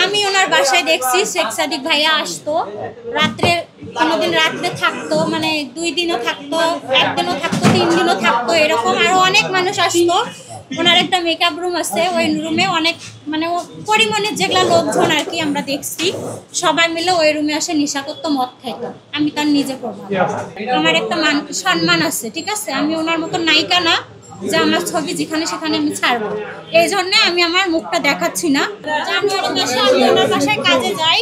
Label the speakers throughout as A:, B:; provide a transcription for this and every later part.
A: আমি ওনার বাসায় দেখছি শেখ সাদিক ভাইয়া আসতো রাত্রে, কোনোদিন রাত্রে থাকতো, মানে 2 দিনও থাকতো, 1 দিনও থাকতো, 3 দিনও থাকতো, এরকম আরো অনেক মানুষ আসতো। ওনার একটা মেকআপ রুম আছে, ওই রুমে অনেক মানে পরিমাণের যেগুলা লোকজন আর কি আমরা দেখছি, সবাই মিলে ওই রুমে আসে নেশা করতো, মদ খাইতো। আমি তার নিজে প্রমাণ, আমার একটা সম্মান আছে, ঠিক আছে। আমি ওনার মতো নায়িকা না যে আমার ছবি যেখানে সেখানে আমি ছাড়বো, এই জন্য আমি আমার মুখটা দেখাচ্ছি না। জানুয়ারি মাসে আমি ওনার বাসায় কাজে যাই,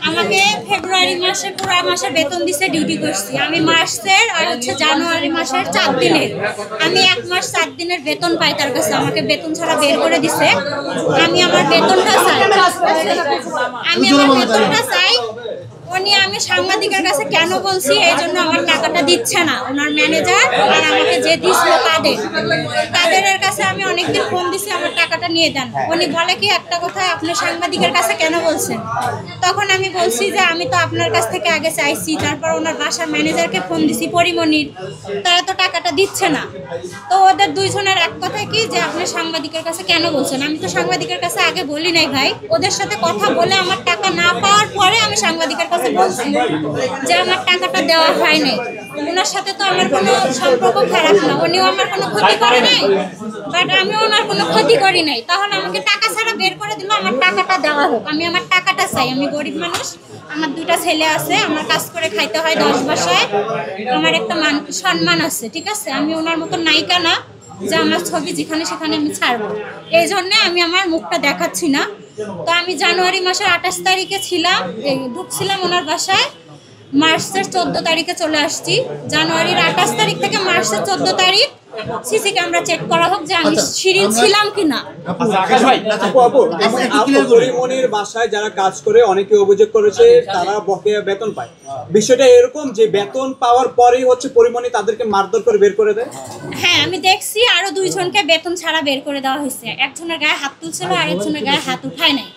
A: আমাকে ফেব্রুয়ারি মাসে পুরো মাসে বেতন দিছে, ডিউটি করছি আমি মাসের আর হচ্ছে জানুয়ারি মাসের 4 দিনের, আমি 1 মাস 4 দিনের বেতন পাই তার কাছে। আমাকে বেতন ছাড়া বের করে দিছে। আমি আমার বেতনটা চাই, উনি আমি সাংবাদিকের কাছে কেন বলছি, এই জন্য আমার টাকাটা দিচ্ছে না ওনার ম্যানেজার, আর আমাকে যে দিছিল তাদের কাছে আমি অনেকদিন ফোন দিছি, আমার টাকাটা নিয়ে দেন। উনি বলে কি একটা কথা, আপনি সাংবাদিকের কাছে কেন বলছেন? তখন আমি বলছি যে আমি তো আপনার কাছ থেকে আগে চাইছি, তারপর ওনার বাসার ম্যানেজারকে ফোন দিছি পরিমণির, তারা তো টাকাটা দিচ্ছে না। তো ওদের দুইজনের এক কথা কি যে আপনি সাংবাদিকের কাছে কেন বলছেন? আমি তো সাংবাদিকের কাছে আগে বলি নাই ভাই, ওদের সাথে কথা বলে আমার টাকা না পাওয়ার পরে আমি সাংবাদিকের কাছে বলছি যে আমার টাকাটা দেওয়া হয় নাই। ওনার সাথে তো আমার কোনো সম্পর্ক খারাপ না, উনিও আমার কোনো ক্ষতি করে নাই, বাট আমি ওনার কোনো ক্ষতি করি নাই। তাহলে আমাকে টাকা ছাড়া বের করে দিল, আমার টাকাটা দেওয়া হোক, আমি আমার টাকাটা চাই। আমি গরিব মানুষ, আমার 2টা ছেলে আছে, আমার কাজ করে খাইতে হয় 10 বাসায়, আমার একটা সম্মান আছে, ঠিক আছে। আমি ওনার মতো নায়িকা না যে আমার ছবি যেখানে সেখানে আমি ছাড়বো, এই জন্য আমি আমার মুখটা দেখাচ্ছি না। তো আমি জানুয়ারি মাসের 28 তারিখে ঢুকছিলাম ওনার বাসায়, মার্চের 14 তারিখে চলে আসছি। জানুয়ারির 28 তারিখ থেকে মার্চের 14 তারিখ সিসি ক্যামেরা চেক করা হোক যে আমি শিরিন ছিলাম কিনা।
B: পরিমণির বাসায় যারা কাজ করে অনেকে অভিযোগ করেছে তারা বকেয়া বেতন পায়, বিষয়টা এরকম যে বেতন পাওয়ার পরেই হচ্ছে পরিমণি তাদেরকে মারধর করে বের করে দেয়।
A: হ্যাঁ, আমি দেখছি আরো 2 জনকে বেতন ছাড়া বের করে দেওয়া হয়েছে। একজনের গায়ে হাত তুলছিল, আর একজনের গায়ে হাত উঠায় নাই।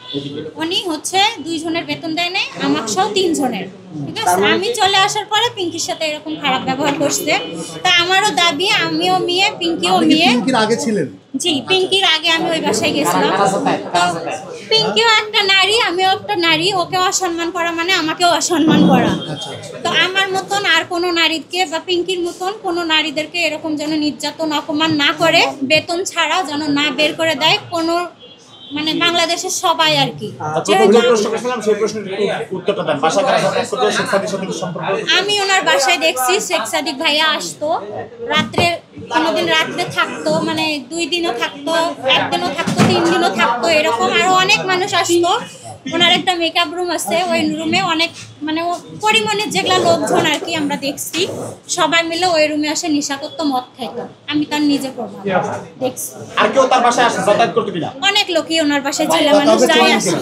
A: উনি হচ্ছে 2 জনের বেতন দেয় নাই, আমাকে সহ 3 জনের, ঠিক আছে। আমি চলে আসার পরে পিঙ্কির সাথে এরকম খারাপ ব্যবহার করছে। তা আমারও দাবি, আমিও মেয়ে, পিঙ্কিও মেয়ে।
C: পিঙ্কির আগে ছিলেন?
A: জি, পিঙ্কির আগে আমি ওই বাসায় গেছিলাম। তো পিঙ্কিও একটা নারী, আমিও একটা নারী, ওকে অসম্মান করা মানে আমাকেও অসম্মান করা। তো আমার মতন আর কোনো নারীকে বা পিঙ্কির মতন কোনো নারীদেরকে এরকম যেন নির্যাতন অপমান না করে, বেতন ছাড়া যেন না বের করে দেয় কোনো, মানে বাংলাদেশের সবাই আর কি। আমি ওনার বাসায় দেখছি শেখ সাদিক ভাইয়া আসতো রাত্রে, কোনোদিন রাত্রে থাকতো, মানে 2 দিনও থাকতো, 1 দিনও থাকতো, 3 দিনও থাকতো, এরকম আরো অনেক মানুষ আসতো। ওনার একটা মেকআপ রুম আছে, ওই রুমে অনেক মানে পরিমাণের যেগুলা লোকজন আর কি আমরা দেখছি, সবাই মিলে ওই রুমে আসে নেশা করতো, মদ খাইতো। আমি তার নিজে প্রমাণ দেখছি।
D: আর কেউ তার বাসায় আসে যাতায়াত করতে কিনা?
A: অনেক লোকই ওনার বাসায় ছেলে মানুষ যাই আসে,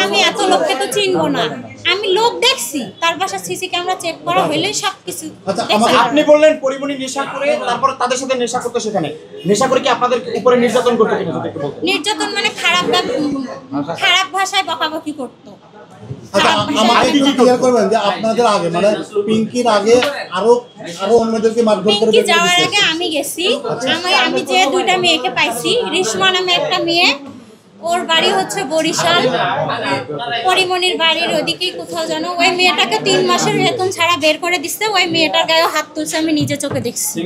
A: আমি এত লোককে তো চিনবো না। আমি লোক দেখছি, তার বাসার সিসি ক্যামেরা চেক করা হইলে সবকিছু।
D: আপনি বললেন পরিমণি নেশা করে তারপর তাদের সাথে নেশা করতে, সেখানে নেশা করে কি আপনাদের উপরে নির্যাতন করতে কিনা?
A: নির্যাতন মানে খারাপ ভাষায় বকাবকি করতো।
C: আমাকে একটু ক্লিয়ার করবেন যে আপনাদের আগে, মানে পিঙ্কির আগে আরো অন্যদেরকে মারধর করে?
A: পিঙ্কি যাওয়ার আগে আমি গেছি, আমি যে 2টা মেয়েকে পাইছি, রিশমা নামে একটা মেয়ে, ওর বাড়ি হচ্ছে বরিশাল, পরিমণির বাড়ির ওদিকেই কোথাও যেন। ওই মেয়েটাকে 3 মাসের বেতন ছাড়া বের করে দিচ্ছে, ওই মেয়েটার গায়ে হাত তুলছে, আমি নিজে চোখে দেখছি।